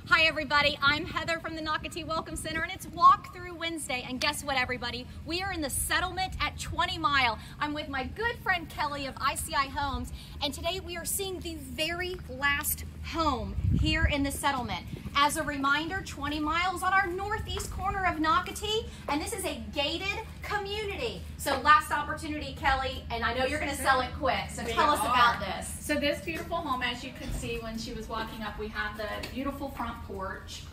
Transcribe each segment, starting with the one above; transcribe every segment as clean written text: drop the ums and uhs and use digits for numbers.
Hi everybody, I'm Heather from the Nocatee Welcome Center, and it's Walkthrough Wednesday. And guess what, everybody? We are in the settlement at 20 Mile. I'm with my good friend Kelly of ICI Homes, and today we are seeing the very last home here in the settlement. As a reminder, 20 Mile is on our northeast corner of Nocatee, and this is a gated community. So last opportunity, Kelly, and I know you're going to sell it quick, so tell us about this. So this beautiful home, as you could see when she was walking up, we have the beautiful front porch,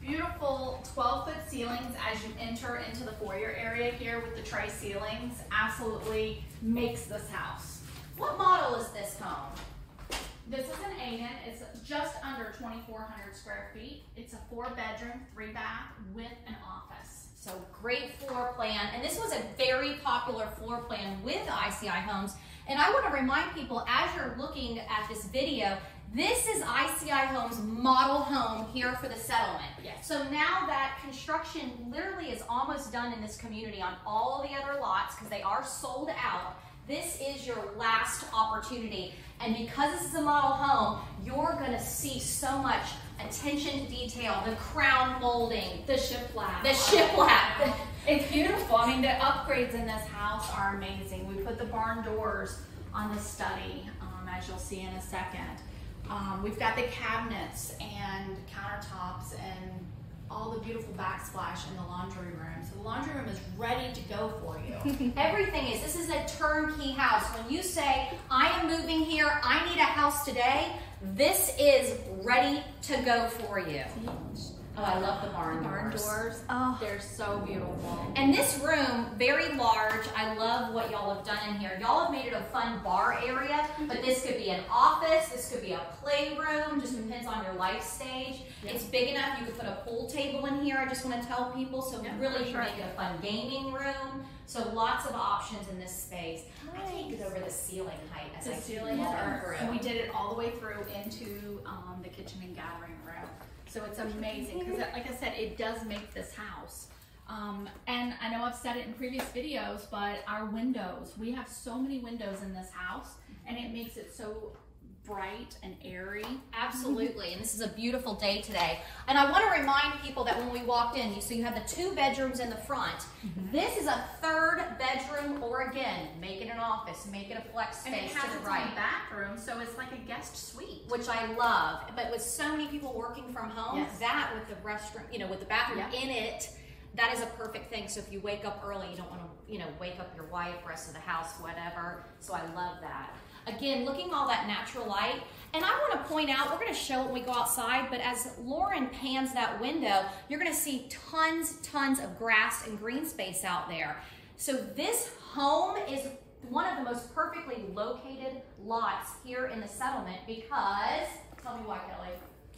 beautiful 12-foot ceilings as you enter into the foyer area here with the tray ceilings. Absolutely makes this house. What model is this home? This is an Aiden. It's just under 2,400 square feet. It's a 4-bedroom, 3-bath with an office. So great floor plan, and this was a very popular floor plan with ICI Homes. And I want to remind people, as you're looking at this video, this is ICI Homes' model home here for the settlement. Yes. So now that construction literally is almost done in this community on all the other lots, because they are sold out, this is your last opportunity. And because this is a model home, you're going to see so much attention to detail, the crown molding, The shiplap. the shiplap. It's beautiful. I mean, the upgrades in this house are amazing. We put the barn doors on the study, as you'll see in a second. We've got the cabinets and countertops and all the beautiful backsplash in the laundry room. So the laundry room is ready to go for you. Everything is. This is a turnkey house. When you say, I am moving here, I need a house today, this is ready to go for you. Oh, I love the barn doors. Oh, they're so beautiful. And this room, very large. I love what y'all have done in here. Y'all have made it a fun bar area, but this could be an office, this could be a playroom, just depends on your life stage. It's big enough, you could put a pool table in here, I just want to tell people, so really you can make it a fun gaming room. So lots of options in this space. I can't get over the ceiling height as I ceiling through. And we did it all the way through into the kitchen and gathering room. So it's amazing because, like I said, it does make this house. And I know I've said it in previous videos, but our windows, we have so many windows in this house, and it makes it so bright and airy. Absolutely, and this is a beautiful day today. And I want to remind people that when we walked in, so you have the 2 bedrooms in the front. This is a 3rd bedroom, or again, make it an office, make it a flex space. And it has to the its right own bathroom, so it's like a guest suite. Which I love, but with so many people working from home, that with the restroom, you know, with the bathroom in it, that is a perfect thing. So if you wake up early, you don't want to, you know, wake up your wife, rest of the house, whatever. So I love that. Again, looking all that natural light. And I want to point out, we're going to show it when we go outside, but as Lauren pans that window, you're going to see tons of grass and green space out there. So this home is one of the most perfectly located lots here in the settlement because, tell me why, Kelly.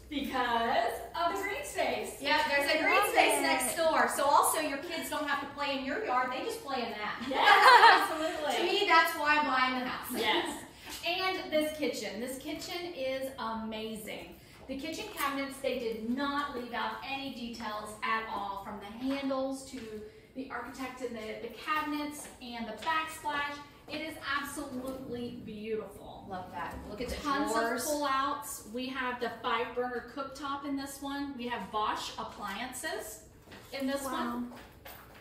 Because of the green space. Yeah, there's a green space next door. So also your kids don't have to play in your yard, they just play in that. Yes, absolutely. To me, that's why I'm buying the house. Yes. And this kitchen is amazing. The kitchen cabinets, they did not leave out any details at all, from the handles to the architect and the cabinets and the backsplash. It is absolutely beautiful. Love that. Look at the Tons drawers. of pull-outs. We have the 5-burner cooktop in this one. We have Bosch appliances in this one.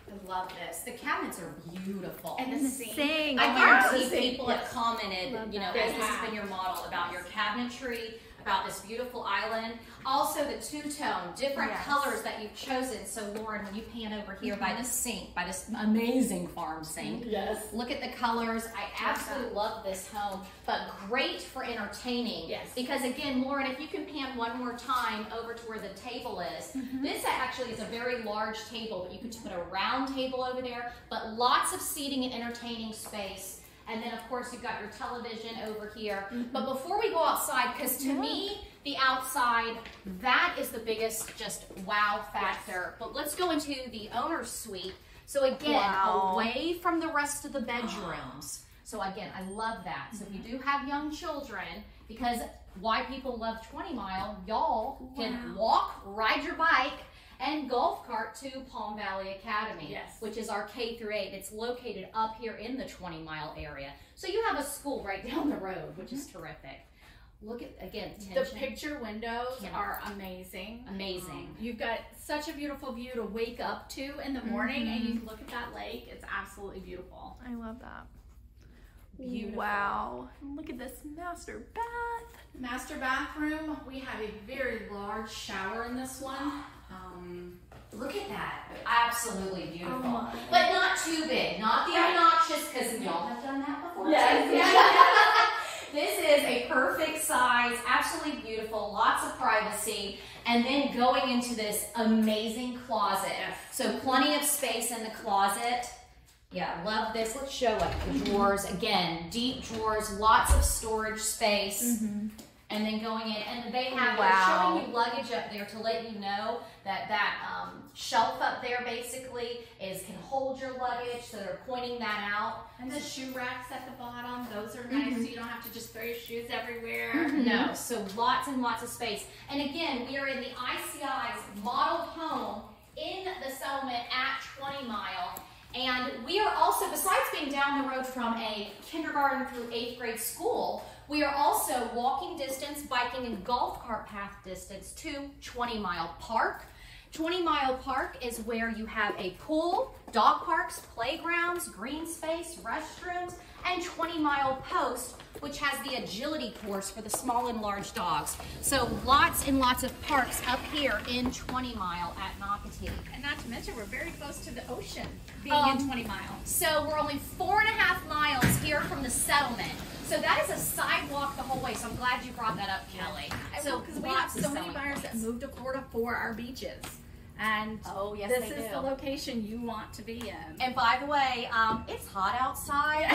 I love this. The cabinets are beautiful. And the sink. I guarantee people have commented, you know, They as this has have. been your model, about your cabinetry, about this beautiful island. Also the two-tone, different colors that you've chosen. So Lauren, when you pan over here by the sink, by this amazing farm sink, look at the colors. I absolutely love this home, but great for entertaining. Yes. Because again, Lauren, if you can pan one more time over to where the table is, this actually is a very large table, but you could just put a round table over there, but lots of seating and entertaining space. And then, of course, you've got your television over here. But before we go outside, because to me, the outside, that is the biggest just wow factor. But let's go into the owner's suite. So again, away from the rest of the bedrooms. So again, I love that. So if you do have young children, because why people love 20 Mile, y'all can walk, ride your bike, and golf cart to Palm Valley Academy, which is our K through 8. It's located up here in the 20 Mile area. So you have a school right down the road, which is terrific. Look at, again, The picture windows are amazing. Amazing. You've got such a beautiful view to wake up to in the morning, and you can look at that lake. It's absolutely beautiful. I love that. Beautiful. Wow. Look at this master bath. Master bathroom. We have a very large shower in this one. Look at that. Absolutely beautiful. Oh but not too big. Not the obnoxious, because y'all have done that before. Yes. This is a perfect size, absolutely beautiful, lots of privacy, and then going into this amazing closet. So plenty of space in the closet. Yeah, love this. Let's show it. The drawers, again, deep drawers, lots of storage space. And then going in, and they have, they're showing you luggage up there to let you know that shelf up there basically can hold your luggage, so they're pointing that out. And the shoe racks at the bottom, those are nice, so you don't have to just throw your shoes everywhere. No, so lots and lots of space. And again, we are in the ICI's model home in the settlement at 20 Mile. And we are also, besides being down the road from a kindergarten through 8th grade school, we are also walking distance, biking, and golf cart path distance to 20 Mile Park. 20 Mile Park is where you have a pool, dog parks, playgrounds, green space, restrooms, and 20 Mile Post, which has the agility course for the small and large dogs. So lots and lots of parks up here in 20 Mile at Nocatee. And not to mention, we're very close to the ocean, being in 20 Mile. So we're only 4.5 miles here from the settlement. So that is a sidewalk the whole way. So I'm glad you brought that up, Kelly. So because we have so many buyers that moved to Florida for our beaches. And this is the location you want to be in. And by the way, it's hot outside.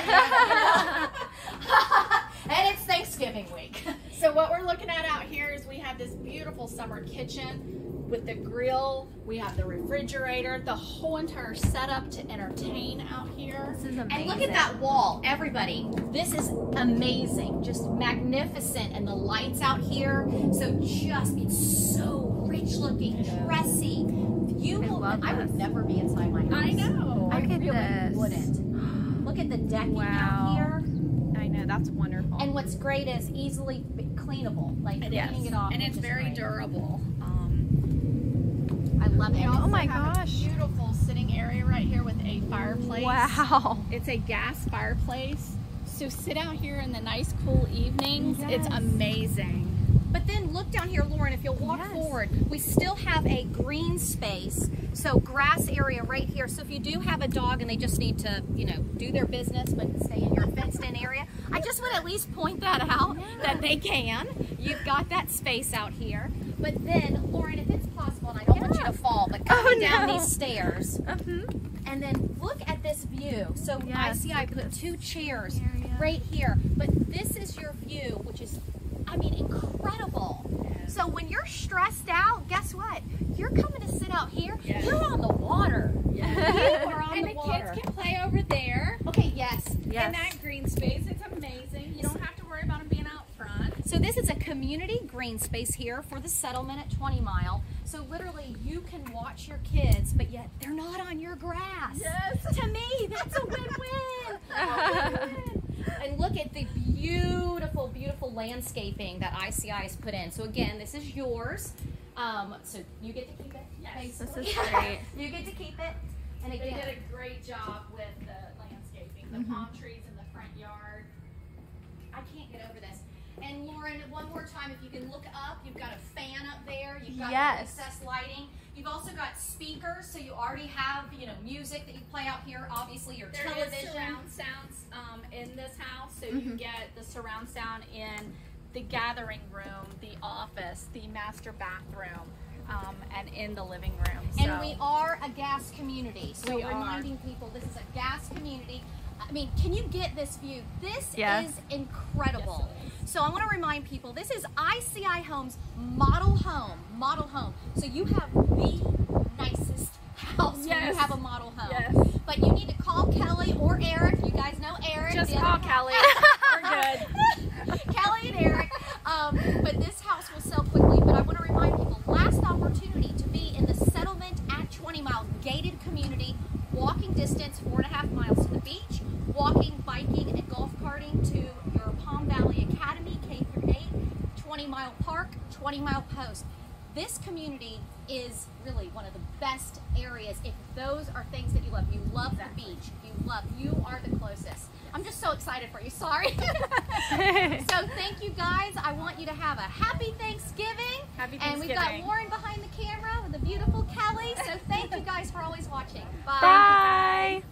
And it's Thanksgiving week. So what we're looking at out here is we have this beautiful summer kitchen with the grill. We have the refrigerator, the whole entire setup to entertain out here. This is amazing. And look at that wall, everybody. This is amazing, just magnificent. And the lights out here, so just, it's so rich looking, dressy. I would never be inside my house. I know. I Look at really this. wouldn't. Look at the decking out here. I know, that's wonderful. And what's great is easily cleanable, like cleaning it off. And it's very durable. I love it. Oh my have gosh. A beautiful sitting area right here with a fireplace. Wow. It's a gas fireplace. So sit out here in the nice cool evenings. Yes. It's amazing. But then look down here, Lauren, if you'll walk forward, we still have a green space, so grass area right here. So if you do have a dog and they just need to, you know, do their business but stay in your fenced-in area, I just would at least point that out, that they can. You've got that space out here. But then, Lauren, if it's possible, and I don't want you to fall, but coming down these stairs, and then look at this view. So ICI put 2 chairs right here, but this is your view, which is, I mean, incredible. So when you're stressed out, guess what? You're coming to sit out here. You're on the water. You are on the water. And the kids can play over there. Okay, yes. In that green space. It's amazing. You don't have to worry about them being out front. So this is a community green space here for the settlement at 20 Mile. So literally you can watch your kids, but yet they're not on your grass. Yes. To me, that's a win-win. And look at the beautiful, beautiful landscaping that ICI has put in. So again, this is yours. So you get to keep it. Yes. This is great. You get to keep it. And They again, did a great job with the landscaping, the palm trees in the front yard. I can't get over this. And Lauren, one more time, if you can look up, you've got a fan up there. You've got recessed lighting. You've also got speakers, so you already have, you know, music that you play out here. Obviously, your television. There is surround sounds in this house, so you get the surround sound in the gathering room, the office, the master bathroom, and in the living room. And we are a gas community, so reminding people this is a gas community. I mean, can you get this view? This is incredible. Yes, so I want to remind people, this is ICI Homes model home. Model home. So you have the nicest house when you have a model home. Yes. But you need to call Kelly or Eric. You guys know Eric. Just call Kelly. We're good. Kelly and Eric. But this house will sell quickly. But I want to remind people, last opportunity to be in the settlement at 20 Mile, gated community, walking distance 4.5 miles to the beach, walking, biking, and golf carting to your Palm Valley Academy, K through 8, this community is really one of the best areas if those are things that you love. You love the beach. You are the closest. I'm just so excited for you. Sorry. So thank you guys. I want you to have a happy Thanksgiving. Happy Thanksgiving. And we've got Lauren behind the camera with the beautiful Kelly. So thank you guys for always watching. Bye. Bye.